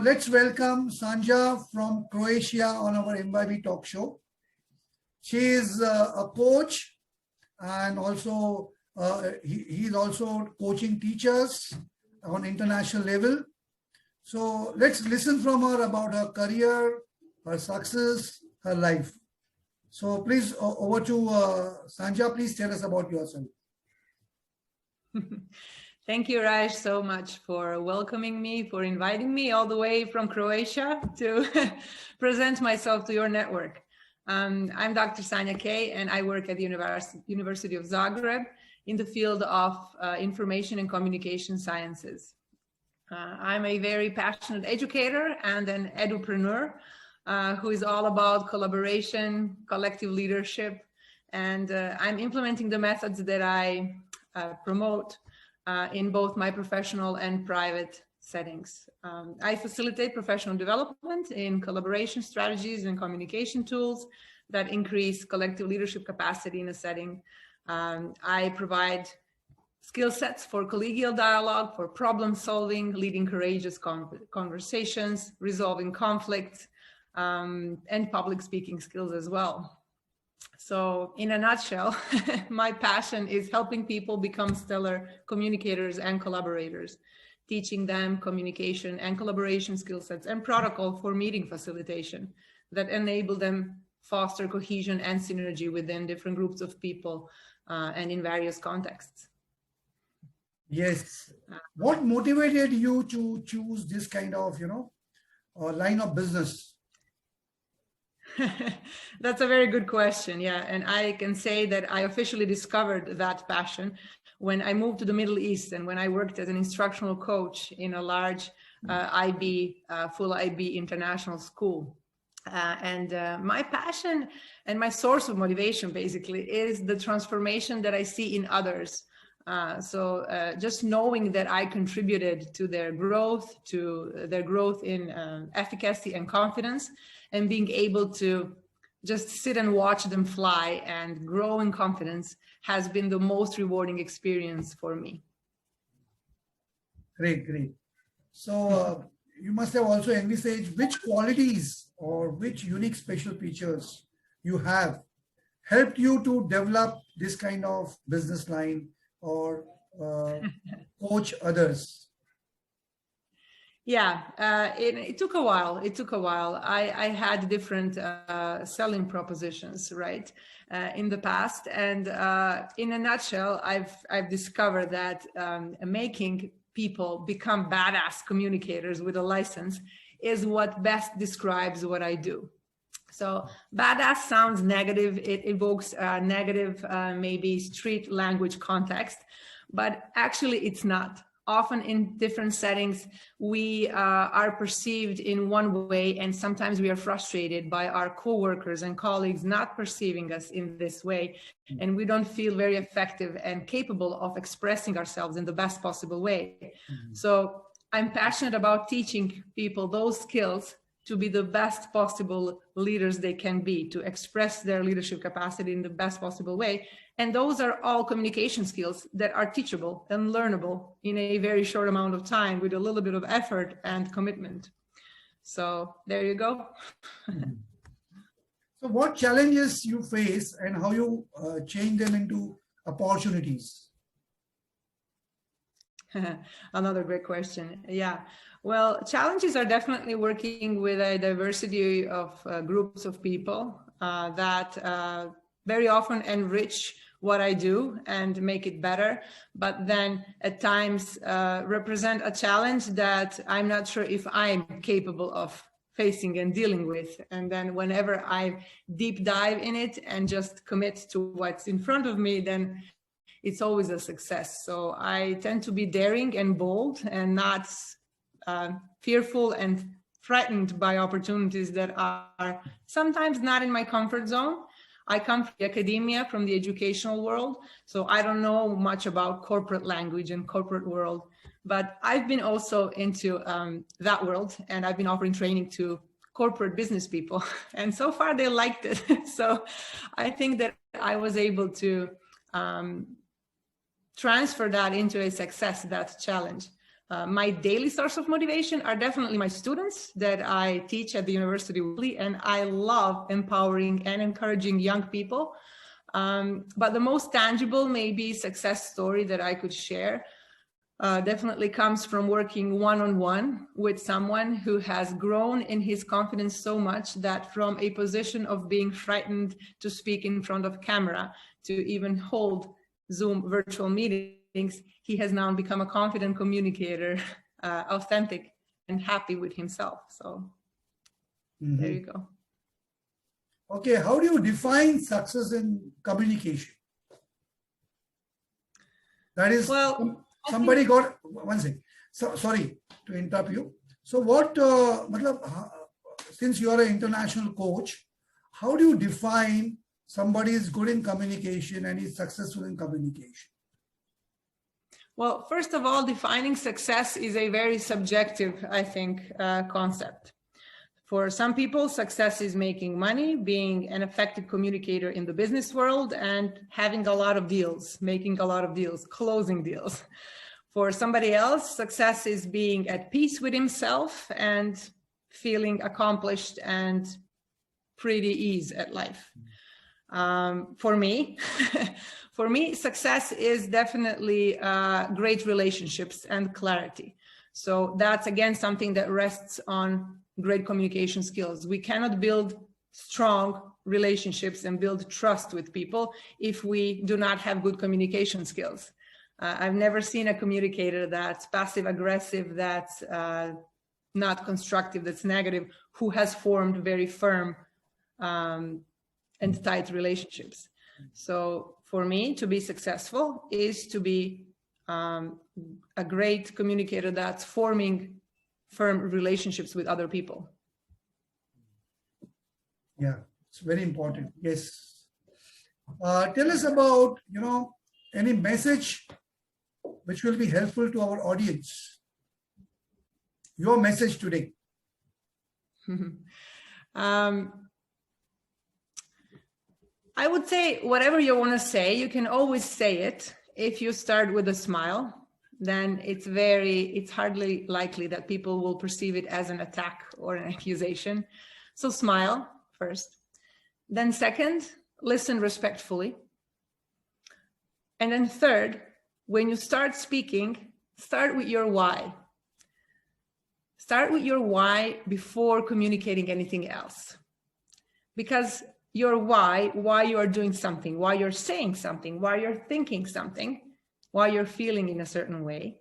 let's welcome Sanja from Croatia on our MYB talk show. She is a coach, and also he's also coaching teachers on international level. So let's listen from her about her career, her success, her life. So please, over to Sanja. Please tell us about yourself. Thank you, Raj, so much for welcoming me, for inviting me all the way from Croatia to present myself to your network. I'm Dr. Sanja K, and I work at the University of Zagreb in the field of information and communication sciences. I'm a very passionate educator and an edupreneur who is all about collaboration, collective leadership, and I'm implementing the methods that I promote in both my professional and private settings. I facilitate professional development in collaboration strategies and communication tools that increase collective leadership capacity in a setting. I provide skill sets for collegial dialogue, for problem solving, leading courageous conversations, resolving conflicts, and public speaking skills as well. So in a nutshell, my passion is helping people become stellar communicators and collaborators, teaching them communication and collaboration skill sets and protocol for meeting facilitation that enable them foster cohesion and synergy within different groups of people and in various contexts. Yes. What motivated you to choose this kind of, line of business? That's a very good question. Yeah. And I can say that I officially discovered that passion when I moved to the Middle East and when I worked as an instructional coach in a large full IB international school. My passion and my source of motivation basically is the transformation that I see in others. Just knowing that I contributed to their growth in efficacy and confidence, and being able to just sit and watch them fly and grow in confidence has been the most rewarding experience for me. Great, great. So you must have also envisaged which qualities or which unique special features you have helped you to develop this kind of business line or coach others. Yeah, it took a while. I had different selling propositions, right, in the past. And in a nutshell, I've discovered that making people become badass communicators with a license is what best describes what I do. So badass sounds negative. It evokes negative, maybe street language context, but actually it's not. Often in different settings, we are perceived in one way, and sometimes we are frustrated by our coworkers and colleagues not perceiving us in this way, and we don't feel very effective and capable of expressing ourselves in the best possible way. Mm-hmm. So I'm passionate about teaching people those skills to be the best possible leaders they can be, to express their leadership capacity in the best possible way. And those are all communication skills that are teachable and learnable in a very short amount of time with a little bit of effort and commitment. So there you go. So what challenges you face and how you change them into opportunities? Another great question. Yeah. Well, challenges are definitely working with a diversity of groups of people that very often enrich what I do and make it better, but then at times represent a challenge that I'm not sure if I'm capable of facing and dealing with. And then whenever I deep dive in it and just commit to what's in front of me, then it's always a success. So I tend to be daring and bold and not fearful and frightened by opportunities that are sometimes not in my comfort zone. I come from the academia, from the educational world, so I don't know much about corporate language and corporate world, but I've been also into that world, and I've been offering training to corporate business people, and so far they liked it. So I think that I was able to transfer that into a success, that challenge. My daily source of motivation are definitely my students that I teach at the university weekly, and I love empowering and encouraging young people. But the most tangible, maybe, success story that I could share definitely comes from working one-on-one with someone who has grown in his confidence so much that from a position of being frightened to speak in front of camera to even hold Zoom virtual meetings, he has now become a confident communicator, authentic and happy with himself. So there you go. Okay, how do you define success in communication? That is, well, somebody got, one second, so, sorry to interrupt you. So what, since you are an international coach, how do you define somebody is good in communication and is successful in communication? Well, first of all, defining success is a very subjective, I think, concept. For some people, success is making money, being an effective communicator in the business world, and having a lot of deals, making a lot of deals, closing deals. For somebody else, success is being at peace with himself and feeling accomplished and pretty ease at life. For me, success is definitely great relationships and clarity. So that's, again, something that rests on great communication skills. We cannot build strong relationships and build trust with people if we do not have good communication skills. I've never seen a communicator that's passive aggressive, that's not constructive, that's negative, who has formed very firm and tight relationships. So for me, to be successful is to be a great communicator that's forming firm relationships with other people. Yeah, it's very important. Yes. Tell us about, any message which will be helpful to our audience. Your message today. I would say whatever you want to say, you can always say it. If you start with a smile, then it's hardly likely that people will perceive it as an attack or an accusation. So smile first. Then second, listen respectfully. And then third, when you start speaking, start with your why. Start with your why before communicating anything else. Because your why you are doing something, why you're saying something, why you're thinking something, why you're feeling in a certain way,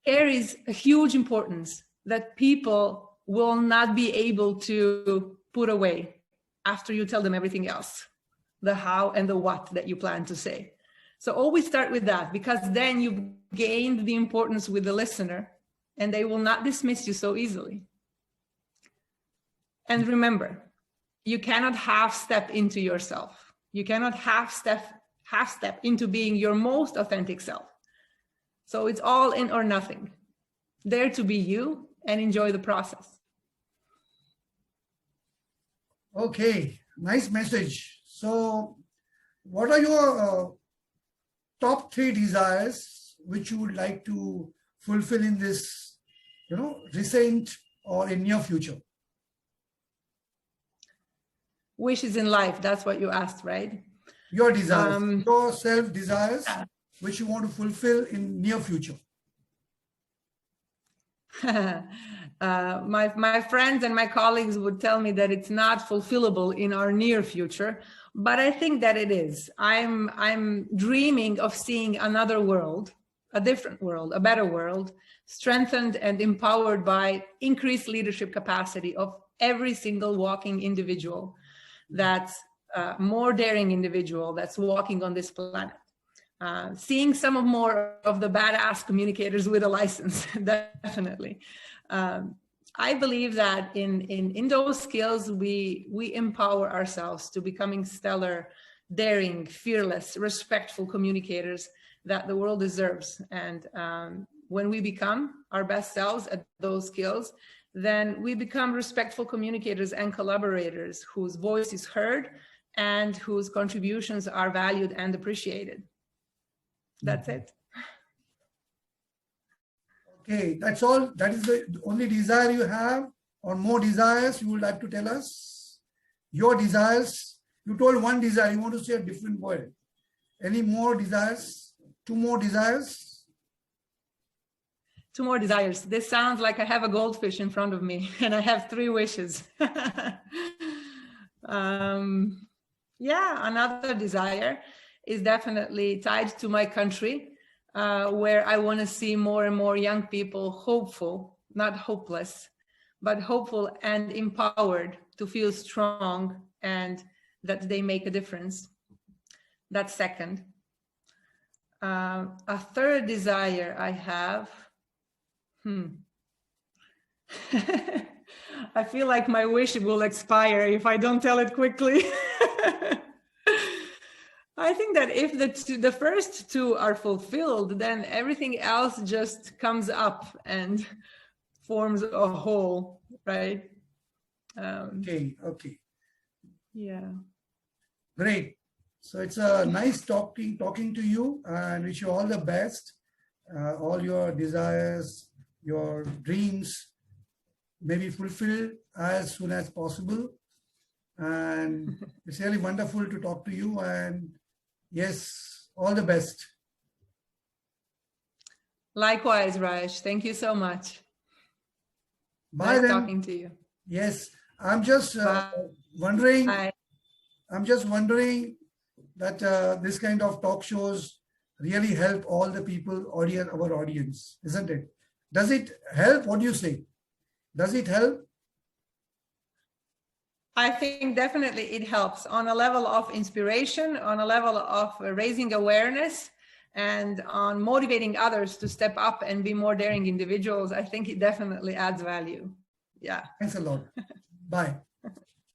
carries a huge importance that people will not be able to put away after you tell them everything else, the how and the what that you plan to say. So always start with that, because then you've gained the importance with the listener and they will not dismiss you so easily. And remember, you cannot half step into yourself. You cannot half step into being your most authentic self. So it's all in or nothing. Dare to be you and enjoy the process. Okay, nice message. So what are your top 3 desires which you would like to fulfill in this, recent or in near future? Wishes in life, that's what you asked, right? Your desires, your self desires, which you want to fulfill in near future. My friends and my colleagues would tell me that it's not fulfillable in our near future, but I think that it is. I'm dreaming of seeing another world, a different world, a better world, strengthened and empowered by increased leadership capacity of every single walking individual. That's a more daring individual that's walking on this planet. Seeing some more of the badass communicators with a license, definitely. I believe that in those skills, we empower ourselves to becoming stellar, daring, fearless, respectful communicators that the world deserves. And when we become our best selves at those skills, then we become respectful communicators and collaborators whose voice is heard and whose contributions are valued and appreciated. That's it. Okay, that's all. That is the only desire you have, or more desires you would like to tell us? Your desires. You told one desire. You want to say a different word. Any more desires? 2 more desires? 2 more desires. This sounds like I have a goldfish in front of me and I have 3 wishes. Yeah, another desire is definitely tied to my country, where I want to see more and more young people hopeful, not hopeless, but hopeful and empowered to feel strong and that they make a difference. That's second. A third desire I have, I feel like my wish will expire if I don't tell it quickly. I think that if the first 2 are fulfilled, then everything else just comes up and forms a whole, right? Okay. Yeah. Great. So it's a nice talking to you, and wish you all the best. All your desires, your dreams may be fulfilled as soon as possible. And it's really wonderful to talk to you. And yes, all the best. Likewise, Raj. Thank you so much. Bye nice then. Talking to you. Yes, I'm just wondering. Bye. I'm just wondering that this kind of talk shows really help all the people, our audience, isn't it? Does it help? What do you say? Does it help? I think definitely it helps on a level of inspiration, on a level of raising awareness, and on motivating others to step up and be more daring individuals. I think it definitely adds value. Yeah. Thanks a lot. Bye.